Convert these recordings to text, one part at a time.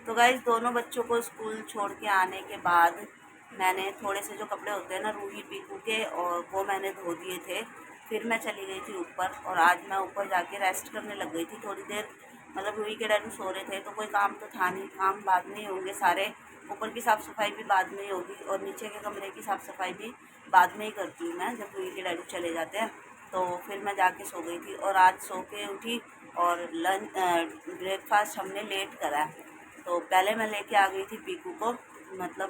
तो गाइस दोनों बच्चों को स्कूल छोड़ के आने के बाद मैंने थोड़े से जो कपड़े होते हैं ना रूही पीकू के, और वो मैंने धो दिए थे। फिर मैं चली गई थी ऊपर, और आज मैं ऊपर जाके रेस्ट करने लग गई थी थोड़ी देर। मतलब रूही के डैडी सो रहे थे तो कोई काम तो था नहीं, काम बाद में ही होंगे सारे। ऊपर की साफ़ सफाई भी बाद में ही होगी, और नीचे के कमरे की साफ़ सफाई भी बाद में ही करती हूँ मैं, जब रूही के डैडी चले जाते हैं। तो फिर मैं जाके सो गई थी, और आज सो के उठी और लंच ब्रेकफास्ट हमने लेट करा है। तो पहले मैं लेके आ गई थी पीकू को, मतलब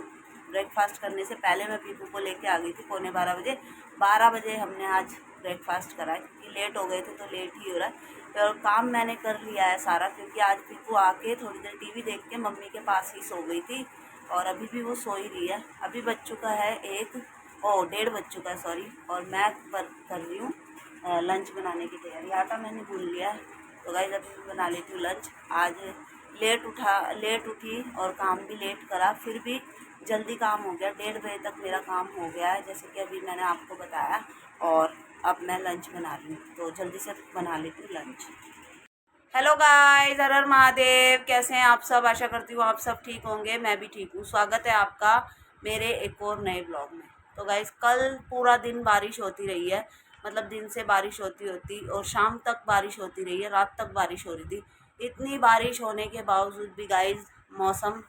ब्रेकफास्ट करने से पहले मैं पीकू को लेके आ गई थी 11:15 बजे। 12 बजे हमने आज ब्रेकफास्ट करा है, क्योंकि लेट हो गए थे तो लेट ही हो रहा है। तो काम मैंने कर लिया है सारा, क्योंकि आज पीकू आके थोड़ी देर टीवी देख के मम्मी के पास ही सो गई थी, और अभी भी वो सो ही रही है। अभी बज चुका है 1 बज चुका है सॉरी, और मैं कर रही हूँ लंच बनाने की तैयारी। आटा मैंने गूंद लिया है, तो गाइस अभी मैं बना लेती हूँ लंच। आज लेट उठी और काम भी लेट करा, फिर भी जल्दी काम हो गया। 1:30 बजे तक मेरा काम हो गया है, जैसे कि अभी मैंने आपको बताया। और अब मैं लंच बना रही हूँ, तो जल्दी से बना लेती हूँ लंच। हेलो गाइस, हर हर महादेव। कैसे हैं आप सब? आशा करती हूँ आप सब ठीक होंगे, मैं भी ठीक हूँ। स्वागत है आपका मेरे एक और नए ब्लॉग में। तो गाइस कल पूरा दिन बारिश होती रही है, मतलब दिन से बारिश होती और शाम तक बारिश होती रही है, रात तक बारिश हो रही थी। इतनी बारिश होने के बावजूद भी गाइस मौसम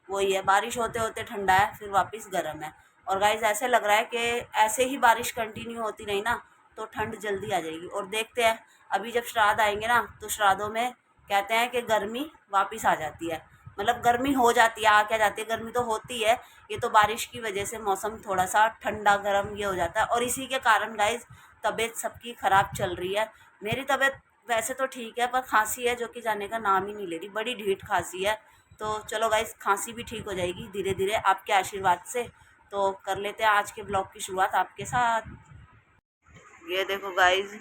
वही है, बारिश होते होते ठंडा है, फिर वापस गर्म है। और गाइस ऐसे लग रहा है कि ऐसे ही बारिश कंटिन्यू होती रही ना तो ठंड जल्दी आ जाएगी। और देखते हैं अभी जब श्राद्ध आएंगे ना, तो श्राद्धों में कहते हैं कि गर्मी वापस आ जाती है, मतलब गर्मी हो जाती है, आ क्या जाती है, गर्मी तो होती है। ये तो बारिश की वजह से मौसम थोड़ा सा ठंडा गर्म ये हो जाता है, और इसी के कारण गाइस तबीयत सबकी ख़राब चल रही है। मेरी तबीयत वैसे तो ठीक है, पर खांसी है जो कि जाने का नाम ही नहीं ले रही, बड़ी ढीठ खांसी है। तो चलो गाइस खांसी भी ठीक हो जाएगी धीरे धीरे आपके आशीर्वाद से। तो कर लेते हैं आज के ब्लॉग की शुरुआत आपके साथ। ये देखो गाइस,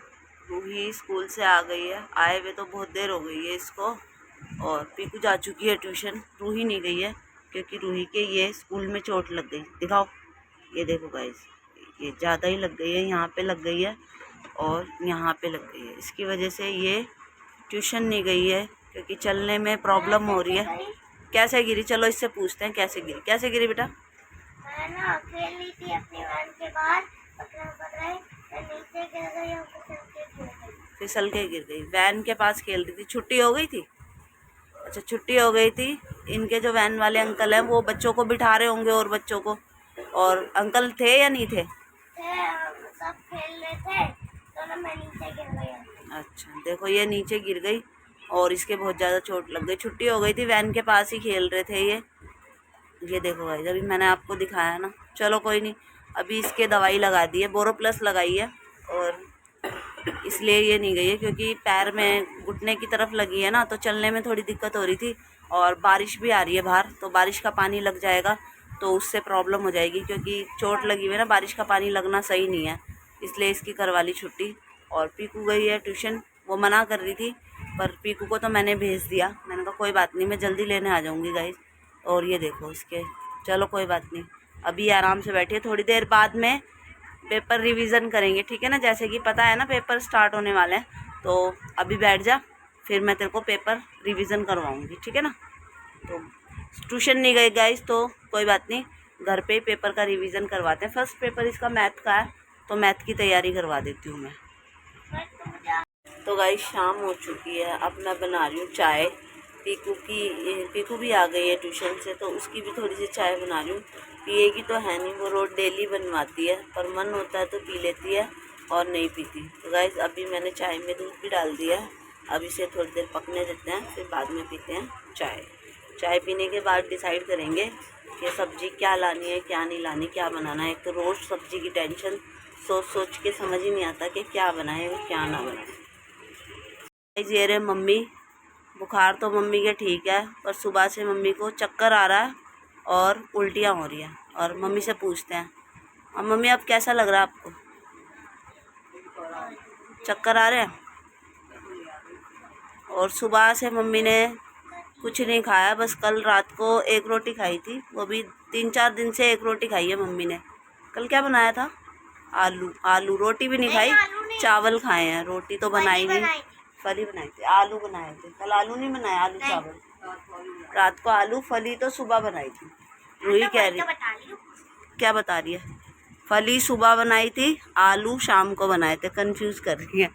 रूही स्कूल से आ गई है, आए हुए तो बहुत देर हो गई है इसको। और पीकू जा चुकी है ट्यूशन, रूही नहीं गई है क्योंकि रूही के ये स्कूल में चोट लग गई। दिखाओ, ये देखो गाइस, ये ज़्यादा ही लग गई है, यहाँ पे लग गई है और यहाँ पे लग गई है। इसकी वजह से ये ट्यूशन नहीं गई है, क्योंकि चलने में प्रॉब्लम हो रही है। कैसे गिरी, चलो इससे पूछते हैं कैसे गिरी। कैसे गिरी बेटा? मैं ना खेल रही थी अपनी वैन के बाहर, पकड़े नीचे गिर गई और फिसल के गिर गई। वैन के पास खेल रही थी, छुट्टी हो गई थी। अच्छा छुट्टी हो गई थी। इनके जो वैन वाले अंकल हैं वो बच्चों को बिठा रहे होंगे, और बच्चों को, और अंकल थे या नहीं थे? सब खेल रहे थे तो ना मैं नीचे गिर गई। अच्छा देखो, ये नीचे गिर गई और इसके बहुत ज़्यादा चोट लग गई। छुट्टी हो गई थी, वैन के पास ही खेल रहे थे ये देखो भाई, अभी मैंने आपको दिखाया ना। चलो कोई नहीं, अभी इसके दवाई लगा दी है, बोरोप्लस लगाई है, और इसलिए ये नहीं गई है क्योंकि पैर में घुटने की तरफ लगी है ना, तो चलने में थोड़ी दिक्कत हो रही थी। और बारिश भी आ रही है बाहर, तो बारिश का पानी लग जाएगा तो उससे प्रॉब्लम हो जाएगी, क्योंकि चोट लगी हुई है ना, बारिश का पानी लगना सही नहीं है, इसलिए इसकी करवा ली छुट्टी। और पीकू गई है ट्यूशन, वो मना कर रही थी, पर पीकू को तो मैंने भेज दिया। मैंने कहा कोई बात नहीं, मैं जल्दी लेने आ जाऊँगी गाइस। और ये देखो इसके, चलो कोई बात नहीं, अभी आराम से बैठिए, थोड़ी देर बाद में पेपर रिवीजन करेंगे, ठीक है ना? जैसे कि पता है ना पेपर स्टार्ट होने वाले हैं, तो अभी बैठ जा, फिर मैं तेरे को पेपर रिवीजन करवाऊंगी, ठीक है ना? तो ट्यूशन नहीं गए गाइस तो कोई बात नहीं, घर पे ही पेपर का रिवीजन करवाते हैं। फर्स्ट पेपर इसका मैथ का है, तो मैथ की तैयारी करवा देती हूँ मैं। तो गाइस शाम हो चुकी है, अब मैं बना रही हूँ चाय। पीकू भी आ गई है ट्यूशन से, तो उसकी भी थोड़ी सी चाय बना रही हूँ। पिएगी तो है नहीं, वो रोज़ डेली बनवाती है, पर मन होता है तो पी लेती है और नहीं पीती। तो गाइस अभी मैंने चाय में दूध भी डाल दिया है, अब इसे थोड़ी देर पकने देते हैं, फिर बाद में पीते हैं चाय। चाय पीने के बाद डिसाइड करेंगे कि सब्ज़ी क्या लानी है क्या नहीं लानी, क्या बनाना है। एक तो रोज़ सब्ज़ी की टेंशन, सोच सोच के समझ ही नहीं आता कि क्या बनाए और क्या ना बनाए। ये रे मम्मी, बुखार तो मम्मी के ठीक है, पर सुबह से मम्मी को चक्कर आ रहा है और उल्टियाँ हो रही हैं। और मम्मी से पूछते हैं, अब मम्मी अब कैसा लग रहा है आपको? चक्कर आ रहे हैं? और सुबह से मम्मी ने कुछ नहीं खाया, बस कल रात को एक रोटी खाई थी, वो भी 3-4 दिन से एक रोटी खाई है मम्मी ने। कल क्या बनाया था? आलू रोटी भी नहीं खाई, चावल खाए हैं, रोटी तो बनाई नहीं। फली बनाई थी, आलू बनाए थे कल, आलू नहीं बनाया, आलू चावल। रात को आलू फली तो सुबह बनाई थी। रूही कह रही, बता रही हूँ। क्या बता रही है? फली सुबह बनाई थी, आलू शाम को बनाए थे। कंफ्यूज कर रही है।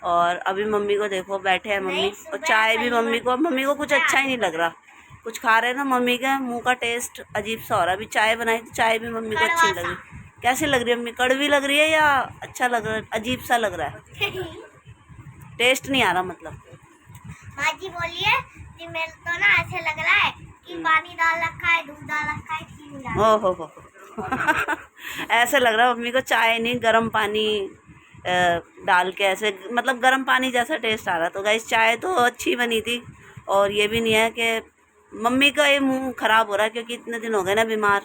और अभी मम्मी को देखो, बैठे हैं मम्मी, और चाय भी मम्मी को कुछ अच्छा ही नहीं लग रहा। कुछ खा रहे हैं ना, मम्मी के मुंह का टेस्ट अजीब सा हो रहा है। अभी चाय बनाई थी, चाय भी मम्मी को अच्छी नहीं लग रही। कैसी लग रही है मम्मी? कड़वी लग रही है या अच्छा लग रहा है? अजीब सा लग रहा है, टेस्ट नहीं आ रहा मतलब। माँ जी बोलिए कि मेरे तो ना ऐसे लग रहा है कि पानी डाल रखा है, दूध डाल रखा है, चीनी डाल रखा है। ओ हो ऐसे लग रहा है मम्मी को चाय नहीं, गर्म पानी डाल के ऐसे, मतलब गर्म पानी जैसा टेस्ट आ रहा। तो गाइस चाय तो अच्छी बनी थी, और ये भी नहीं है कि मम्मी का ये मुंह ख़राब हो रहा है क्योंकि इतने दिन हो गए ना बीमार,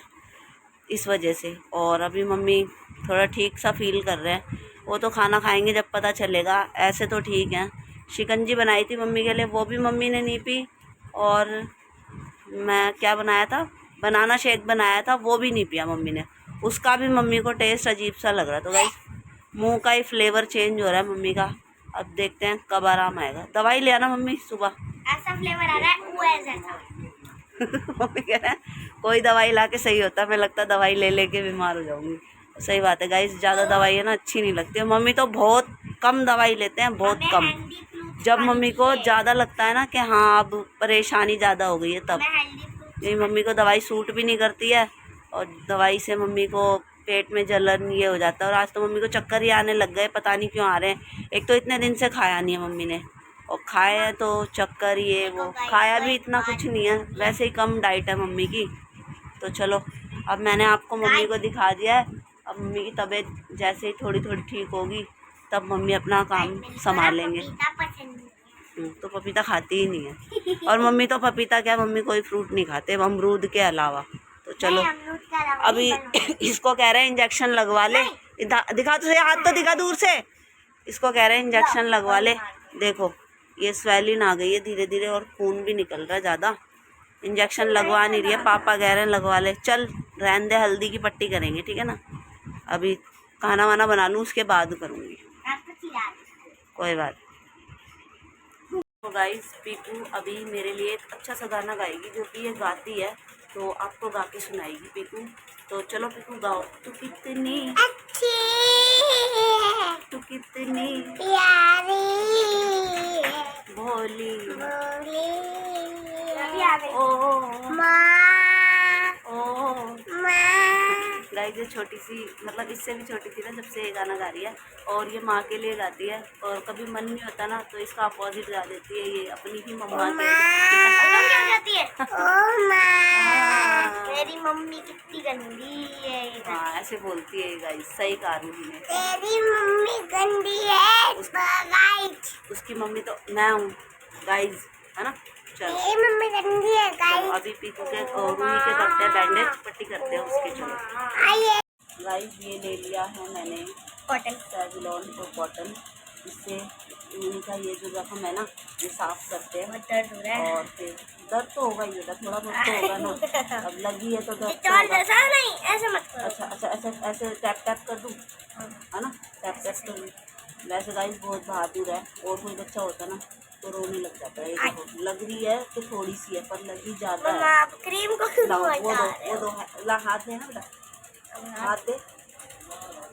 इस वजह से। और अभी मम्मी थोड़ा ठीक सा फील कर रहे हैं। वो तो खाना खाएंगे जब पता चलेगा, ऐसे तो ठीक है। शिकंजी बनाई थी मम्मी के लिए, वो भी मम्मी ने नहीं पी। और मैं क्या बनाया था, बनाना शेक बनाया था, वो भी नहीं पिया मम्मी ने। उसका भी मम्मी को टेस्ट अजीब सा लग रहा। तो गाइस मुंह का ही फ्लेवर चेंज हो रहा है मम्मी का। अब देखते हैं कब आराम आएगा। दवाई ले आना मम्मी सुबह। ऐसा फ्लेवर आ रहा है वो है जैसा। मम्मी कह रहे हैं कोई दवाई ला के सही होता है, मैं लगता दवाई ले लेके बीमार हो जाऊंगी। सही बात है गाइस, ज़्यादा दवाई है ना अच्छी नहीं लगती है। मम्मी तो बहुत कम दवाई लेते हैं, बहुत कम। जब मम्मी को ज़्यादा लगता है ना कि हाँ अब परेशानी ज़्यादा हो गई है, तब। ये मम्मी को दवाई सूट भी नहीं करती है, और दवाई से मम्मी को पेट में जलन ये हो जाता है। और आज तो मम्मी को चक्कर ही आने लग गए, पता नहीं क्यों आ रहे हैं। एक तो इतने दिन से खाया नहीं है मम्मी ने, और खाए हैं तो चक्कर ये वो। खाया भी इतना कुछ नहीं है, वैसे ही कम डाइट है मम्मी की। तो चलो अब मैंने आपको मम्मी को दिखा दिया है। अब मम्मी की तबीयत जैसे ही थोड़ी थोड़ी ठीक होगी तब मम्मी अपना काम संभालेंगे। तो पपीता खाती ही नहीं है। और मम्मी तो पपीता क्या, मम्मी कोई फ्रूट नहीं खाते अमरूद के अलावा। तो चलो अभी इसको कह रहे हैं इंजेक्शन लगवा ले। दिखा तो सही, हाथ तो दिखा दूर से। इसको कह रहे हैं इंजेक्शन लगवा ले। देखो ये स्वेलिंग आ गई है धीरे धीरे, और खून भी निकल रहा है ज़्यादा। इंजेक्शन लगवा नहीं रही है, पापा कह रहे हैं लगवा ले। चल रहने दे, हल्दी की पट्टी करेंगे, ठीक है ना। अभी खाना वाना बना लूँ, उसके बाद करूँगी, कोई बात। तो गाइस पीकू अभी मेरे लिए एक अच्छा सा गाना गाएगी, जो कि ये गाती है, तो आपको गा के सुनाएगी पीकू। तो चलो पीकू गाओ। तू कितनी अच्छी, तू कितनी प्यारी, भोली भोली, ओ माँ, ओ। माँ। गाइस ये छोटी सी, मतलब इससे भी छोटी थी ना जब से ये गाना गा रही है, और ये माँ के लिए गाती है। और कभी मन नहीं होता ना तो इसका अपोजिट गा देती है, ये अपनी ही मम्मा के। क्या कहती है? ओ माँ, मेरी मम्मी कितनी गंदी है। हाँ ऐसे बोलती है गाइस, सही कहा रूही ने। तेरी मम्मी गंदी है गाइस। उसकी मम्मी तो मैं हूँ गाइस, है ना। चलो तेरी मम्मी गंदी है गाइस। अभी पीकू के रूही के करते हैं बैंडेज, पट्टी करते हैं उसकी। चलो आइए गाइस ये ले लिया है मैंने कॉटन, सेवलॉन को कॉटन। इससे रूही का ये जो जख्म है ना ये साफ करते हैं। दर्द हो रहा है। और फिर दर्द तो होगा ही बेटा, थोड़ा बहुत तो होगा ना। अब लगी है तो दर्द तो चोर होगा। जैसा नहीं, ऐसे मत करो। अच्छा अच्छा, ऐसे ऐसे टैप टैप कर दूँ, है ना, टैप टैप कर दूँ। वैसे गाइस बहुत बहादुर है, और कोई बच्चा होता ना तो रोने लग जाता है। ये देखो लग रही है तो थोड़ी सी है, पर लगी ज़्यादा है। आप क्रीम को लाओ, क्यों वो हटा दो रहे वो हो? दो, ला हाथ दे ना बेटा, हाथ दे।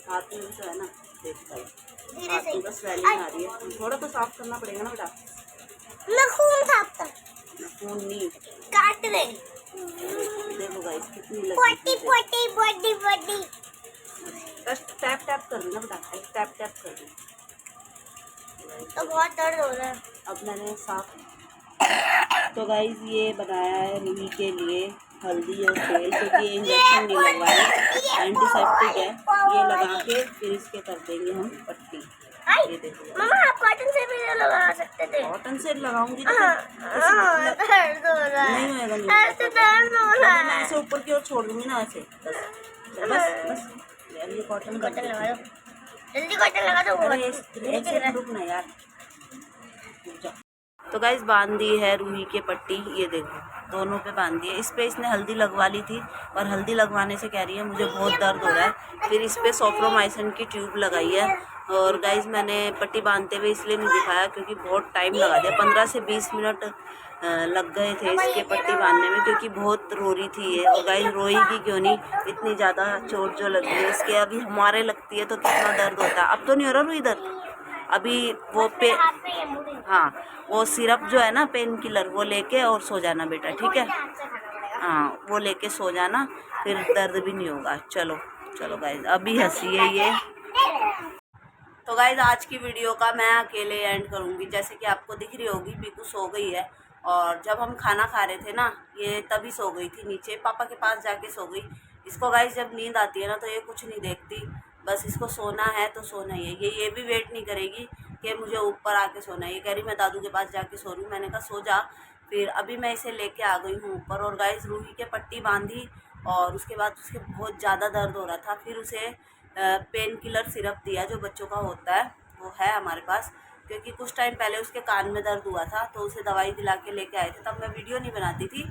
हाथ में भी तो है ना, देख गाइस धीरे से। हाथ में स्वेलिंग आ रही है, थोड़ा तो साफ करना पड़ेगा ना बेटा। नाखून साफ कर, खून नहीं, काट दे। देखो गाइस कितनी लगी। पोटी पोटी बॉडी बॉडी। बस टैप टैप कर देना बेटा, टैप टैप कर दे। तो बहुत दर्द हो रहा है। अब मैंने साफ। तो गाइस ये बनाया है रूही के लिए हल्दी और तेल, क्योंकि ये इंजेक्शन नहीं लगवाए, एंटीसेप्टिक है। ये लगा के फिर इसके कर देंगे हम पट्टी। ये देखो मम्मा आप कॉटन से भी लगा सकते थे। कॉटन से लगाऊंगी तो दर्द हो रहा है। नहीं होएगा, नहीं ऐसे दर्द हो रहा मैं है। ऐसे ऊपर की ओर छोड़ दूंगी ना, ऐसे बस बस बस। यार ये कॉटन कॉटन लगा दो, जल्दी कॉटन लगा दो। अरे रुक ना यार। तो गाइस बांध दी है रूही की पट्टी, ये देखो दोनों पे बांध दी है। इस पे इसने हल्दी लगवा ली थी, और हल्दी लगवाने से कह रही है मुझे बहुत दर्द हो रहा है। फिर इस पे सोफ्रोमाइसिन की ट्यूब लगाई है। और गाइस मैंने पट्टी बांधते हुए इसलिए नहीं दिखाया क्योंकि बहुत टाइम लगा दिया, 15 से 20 मिनट लग गए थे इसके पट्टी बांधने में, क्योंकि बहुत रो रही थी ये। और गाइस रोएगी क्यों नहीं, इतनी ज़्यादा चोट जो लगी है इसके, अभी हमारे लगती है तो कितना दर्द होता है। अब तो नहीं हो रहा रू इधर, अभी वो पे हाँ वो सिरप जो है ना पेन किलर वो लेके और सो जाना बेटा, ठीक है। हाँ वो लेके सो जाना, फिर दर्द भी नहीं होगा। चलो चलो गाइस, अभी हंसी है ये। तो गाइज आज की वीडियो का मैं अकेले एंड करूँगी, जैसे कि आपको दिख रही होगी पीकू सो गई है। और जब हम खाना खा रहे थे ना ये तभी सो गई थी, नीचे पापा के पास जाके सो गई। इसको गाइज जब नींद आती है ना तो ये कुछ नहीं देखती, बस इसको सोना है तो सोना ही है। ये भी वेट नहीं करेगी कि मुझे ऊपर आके सोना है, ये कह रही मैं दादू के पास जाके सो रही हूँ। मैंने कहा सो जा। फिर अभी मैं इसे लेके आ गई हूँ ऊपर, और गाइज रूही के पट्टी बांधी और उसके बाद उसके बहुत ज़्यादा दर्द हो रहा था। फिर उसे पेन किलर सिरप दिया जो बच्चों का होता है, वो है हमारे पास, क्योंकि कुछ टाइम पहले उसके कान में दर्द हुआ था तो उसे दवाई दिला के लेके आए थे, तब मैं वीडियो नहीं बनाती थी।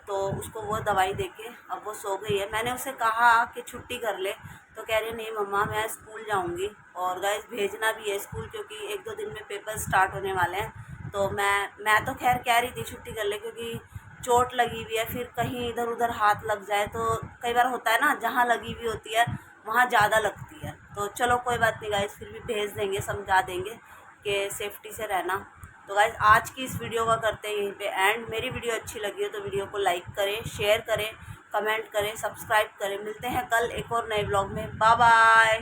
तो उसको वो दवाई देके अब वो सो गई है। मैंने उसे कहा कि छुट्टी कर ले तो कह रही नहीं मम्मा मैं स्कूल जाऊंगी, और गाइस भेजना भी है स्कूल, क्योंकि 1-2 दिन में पेपर स्टार्ट होने वाले हैं। तो मैं तो खैर कह रही थी छुट्टी कर ले, क्योंकि चोट लगी हुई है, फिर कहीं इधर उधर हाथ लग जाए तो कई बार होता है ना, जहाँ लगी हुई होती है वहाँ ज़्यादा लगती है। तो चलो कोई बात नहीं गाइस, फिर भी भेज देंगे, समझा देंगे कि सेफ्टी से रहना। तो गाइस आज की इस वीडियो का करते हैं यहीं पे एंड। मेरी वीडियो अच्छी लगी हो तो वीडियो को लाइक करें, शेयर करें, कमेंट करें, सब्सक्राइब करें। मिलते हैं कल एक और नए ब्लॉग में। Bye bye.